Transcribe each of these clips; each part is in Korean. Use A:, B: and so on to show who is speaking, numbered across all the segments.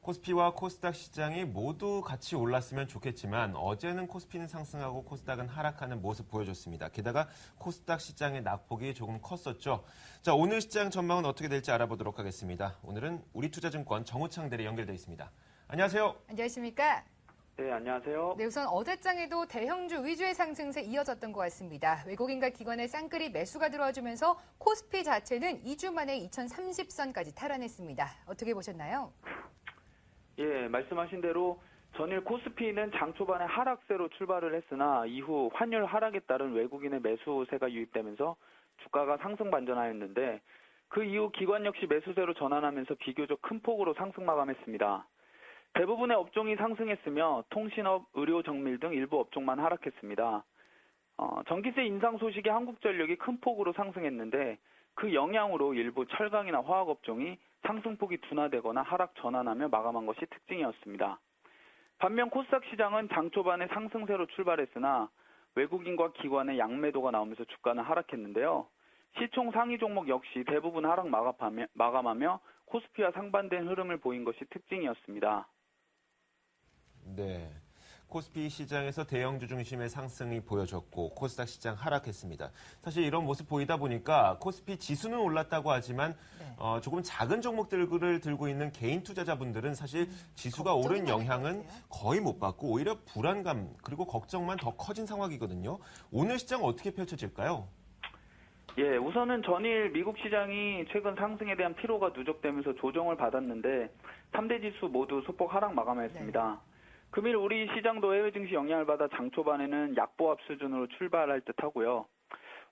A: 코스피와 코스닥 시장이 모두 같이 올랐으면 좋겠지만 어제는 코스피는 상승하고 코스닥은 하락하는 모습 보여줬습니다. 게다가 코스닥 시장의 낙폭이 조금 컸었죠. 자, 오늘 시장 전망은 어떻게 될지 알아보도록 하겠습니다. 오늘은 우리투자증권 정우창 대리 연결돼 있습니다. 안녕하세요.
B: 안녕하십니까?
C: 네, 안녕하세요.
B: 네, 우선 어제장에도 대형주 위주의 상승세 이어졌던 것 같습니다. 외국인과 기관의 쌍끌이 매수가 들어와주면서 코스피 자체는 2주 만에 2030선까지 탈환했습니다. 어떻게 보셨나요?
C: 예, 말씀하신 대로 전일 코스피는 장 초반에 하락세로 출발을 했으나 이후 환율 하락에 따른 외국인의 매수세가 유입되면서 주가가 상승 반전하였는데 그 이후 기관 역시 매수세로 전환하면서 비교적 큰 폭으로 상승 마감했습니다. 대부분의 업종이 상승했으며 통신업, 의료, 정밀 등 일부 업종만 하락했습니다. 전기세 인상 소식에 한국전력이 큰 폭으로 상승했는데 그 영향으로 일부 철강이나 화학 업종이 상승폭이 둔화되거나 하락 전환하며 마감한 것이 특징이었습니다. 반면 코스닥 시장은 장 초반에 상승세로 출발했으나 외국인과 기관의 양매도가 나오면서 주가는 하락했는데요. 시총 상위 종목 역시 대부분 하락 마감하며 코스피와 상반된 흐름을 보인 것이 특징이었습니다.
A: 네. 코스피 시장에서 대형주 중심의 상승이 보여졌고 코스닥 시장 하락했습니다. 사실 이런 모습 보이다 보니까 코스피 지수는 올랐다고 하지만 조금 작은 종목들을 들고 있는 개인 투자자분들은 사실 지수가 오른 영향은 거의 못 받고 오히려 불안감 그리고 걱정만 더 커진 상황이거든요. 오늘 시장 어떻게 펼쳐질까요?
C: 예, 우선은 전일 미국 시장이 최근 상승에 대한 피로가 누적되면서 조정을 받았는데 3대 지수 모두 소폭 하락 마감했습니다. 금일 우리 시장도 해외 증시 영향을 받아 장 초반에는 약보합 수준으로 출발할 듯하고요.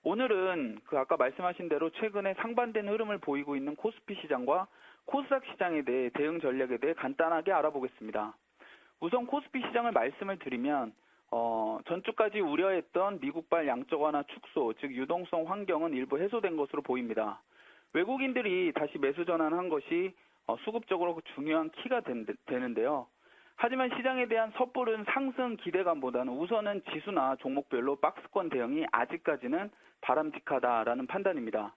C: 오늘은 아까 말씀하신 대로 최근에 상반된 흐름을 보이고 있는 코스피 시장과 코스닥 시장에 대해 대응 전략에 대해 간단하게 알아보겠습니다. 우선 코스피 시장을 말씀을 드리면 전주까지 우려했던 미국발 양적 완화 축소, 즉 유동성 환경은 일부 해소된 것으로 보입니다. 외국인들이 다시 매수 전환한 것이 수급적으로 중요한 키가 되는데요. 하지만 시장에 대한 섣부른 상승 기대감보다는 우선은 지수나 종목별로 박스권 대응이 아직까지는 바람직하다라는 판단입니다.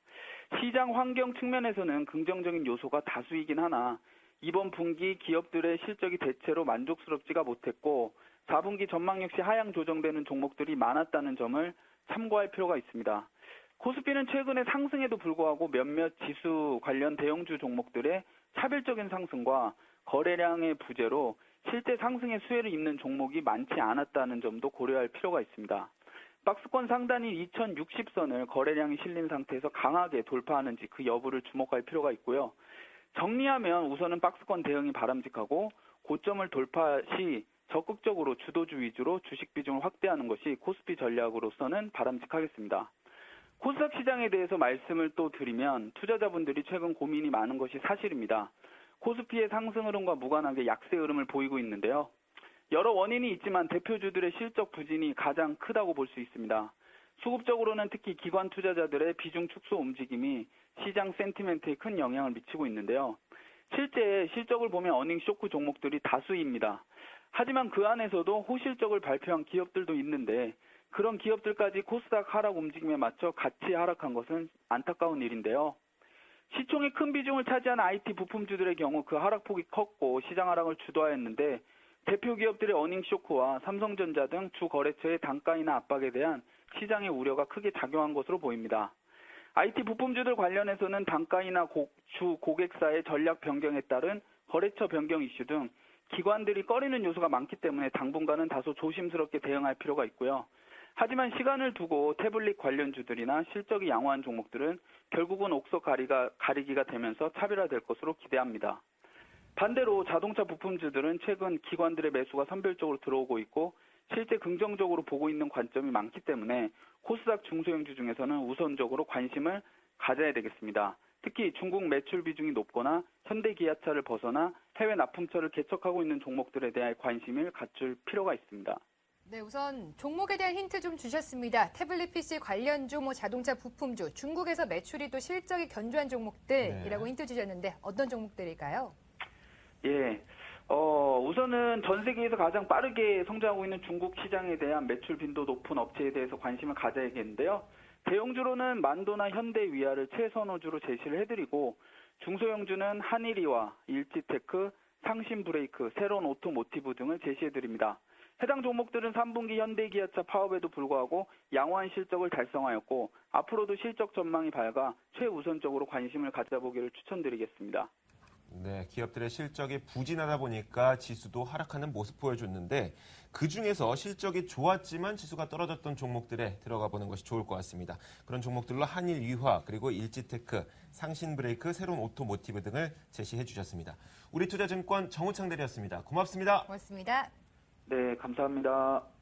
C: 시장 환경 측면에서는 긍정적인 요소가 다수이긴 하나 이번 분기 기업들의 실적이 대체로 만족스럽지가 못했고 4분기 전망 역시 하향 조정되는 종목들이 많았다는 점을 참고할 필요가 있습니다. 코스피는 최근에 상승에도 불구하고 몇몇 지수 관련 대형주 종목들의 차별적인 상승과 거래량의 부재로 실제 상승의 수혜를 입는 종목이 많지 않았다는 점도 고려할 필요가 있습니다. 박스권 상단인 2060선을 거래량이 실린 상태에서 강하게 돌파하는지 그 여부를 주목할 필요가 있고요. 정리하면 우선은 박스권 대응이 바람직하고 고점을 돌파 시 적극적으로 주도주 위주로 주식 비중을 확대하는 것이 코스피 전략으로서는 바람직하겠습니다. 코스닥 시장에 대해서 말씀을 또 드리면 투자자분들이 최근 고민이 많은 것이 사실입니다. 코스피의 상승 흐름과 무관하게 약세 흐름을 보이고 있는데요. 여러 원인이 있지만 대표주들의 실적 부진이 가장 크다고 볼 수 있습니다. 수급적으로는 특히 기관 투자자들의 비중 축소 움직임이 시장 센티멘트에 큰 영향을 미치고 있는데요. 실제 실적을 보면 어닝 쇼크 종목들이 다수입니다. 하지만 그 안에서도 호실적을 발표한 기업들도 있는데 그런 기업들까지 코스닥 하락 움직임에 맞춰 같이 하락한 것은 안타까운 일인데요. 시총의 큰 비중을 차지한 IT 부품주들의 경우 그 하락폭이 컸고 시장 하락을 주도하였는데 대표 기업들의 어닝 쇼크와 삼성전자 등 주 거래처의 단가인하 압박에 대한 시장의 우려가 크게 작용한 것으로 보입니다. IT 부품주들 관련해서는 단가인하 주 고객사의 전략 변경에 따른 거래처 변경 이슈 등 기관들이 꺼리는 요소가 많기 때문에 당분간은 다소 조심스럽게 대응할 필요가 있고요. 하지만 시간을 두고 태블릿 관련주들이나 실적이 양호한 종목들은 결국은 옥석 가리기가 되면서 차별화될 것으로 기대합니다. 반대로 자동차 부품주들은 최근 기관들의 매수가 선별적으로 들어오고 있고 실제 긍정적으로 보고 있는 관점이 많기 때문에 코스닥 중소형주 중에서는 우선적으로 관심을 가져야 되겠습니다. 특히 중국 매출 비중이 높거나 현대기아차를 벗어나 해외 납품처를 개척하고 있는 종목들에 대한 관심을 갖출 필요가 있습니다.
B: 네, 우선 종목에 대한 힌트 좀 주셨습니다. 태블릿 PC 관련주, 자동차 부품주, 중국에서 매출이 또 실적이 견조한 종목들이라고 힌트 주셨는데 어떤 종목들일까요?
C: 예, 우선은 전 세계에서 가장 빠르게 성장하고 있는 중국 시장에 대한 매출 빈도 높은 업체에 대해서 관심을 가져야겠는데요. 대형주로는 만도나 현대 위아를 최선호주로 제시를 해드리고 중소형주는 한일이와 일지테크, 상신 브레이크, 새로운 오토모티브 등을 제시해드립니다. 해당 종목들은 3분기 현대기아차 파업에도 불구하고 양호한 실적을 달성하였고 앞으로도 실적 전망이 밝아 최우선적으로 관심을 가져보기를 추천드리겠습니다.
A: 네, 기업들의 실적이 부진하다 보니까 지수도 하락하는 모습 보여줬는데 그중에서 실적이 좋았지만 지수가 떨어졌던 종목들에 들어가 보는 것이 좋을 것 같습니다. 그런 종목들로 한일유화, 그리고 일지테크, 상신브레이크, 새로운 오토모티브 등을 제시해 주셨습니다. 우리투자증권 정우창 대리였습니다. 고맙습니다.
B: 고맙습니다.
C: 네, 감사합니다.